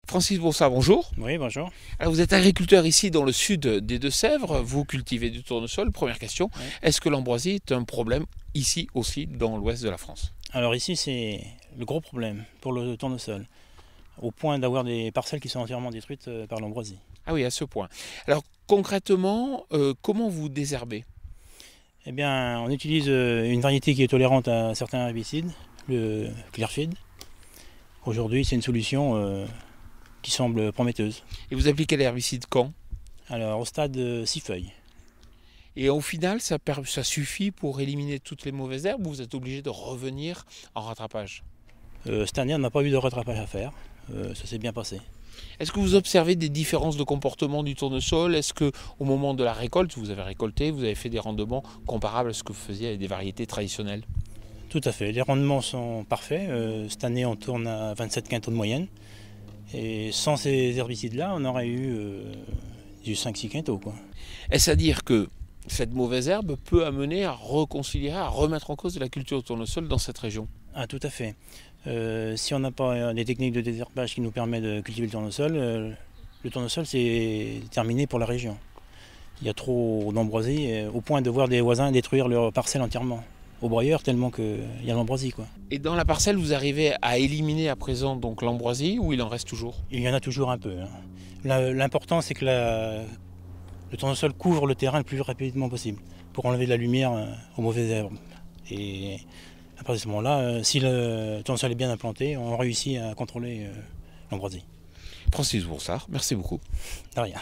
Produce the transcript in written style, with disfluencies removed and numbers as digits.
Francis Boursard, bonjour. Oui, bonjour. Alors vous êtes agriculteur ici dans le sud des Deux-Sèvres, vous cultivez du tournesol. Première question, Oui. est-ce que l'ambroisie est un problème ici aussi dans l'ouest de la France? Alors ici, c'est le gros problème pour le tournesol, au point d'avoir des parcelles qui sont entièrement détruites par l'ambroisie. Ah oui, à ce point. Alors concrètement, comment vous désherbez? Eh bien, on utilise une variété qui est tolérante à certains herbicides, le Clearfield. Aujourd'hui, c'est une solution qui semble prometteuse. Et vous appliquez l'herbicide quand? Alors, au stade 6 feuilles. Et au final, ça suffit pour éliminer toutes les mauvaises herbes ou vous êtes obligé de revenir en rattrapage? Cette année, on n'a pas eu de rattrapage à faire. Ça s'est bien passé. Est-ce que vous observez des différences de comportement du tournesol? Est-ce que au moment de la récolte, vous avez récolté, vous avez fait des rendements comparables à ce que vous faisiez avec des variétés traditionnelles? Tout à fait. Les rendements sont parfaits. Cette année, on tourne à 27 quintaux de moyenne. Et sans ces herbicides-là, on aurait eu du 5-6 quintaux, quoi. Est-ce à dire que cette mauvaise herbe peut amener à reconsidérer, à remettre en cause de la culture de tournesol dans cette région? Ah, tout à fait. Si on n'a pas des techniques de désherbage qui nous permettent de cultiver le tournesol c'est terminé pour la région. Il y a trop d'ambroisie au point de voir des voisins détruire leur parcelle entièrement au broyeur tellement qu'il y a l'ambroisie, quoi. Et dans la parcelle, vous arrivez à éliminer à présent donc l'ambroisie ou il en reste toujours? Il y en a toujours un peu, hein. L'important c'est que le tournesol couvre le terrain le plus rapidement possible pour enlever de la lumière aux mauvaises herbes. Et à partir de ce moment-là, si le tournesol est bien implanté, on réussit à contrôler l'ambroisie. Francis Boursard, merci beaucoup. De rien.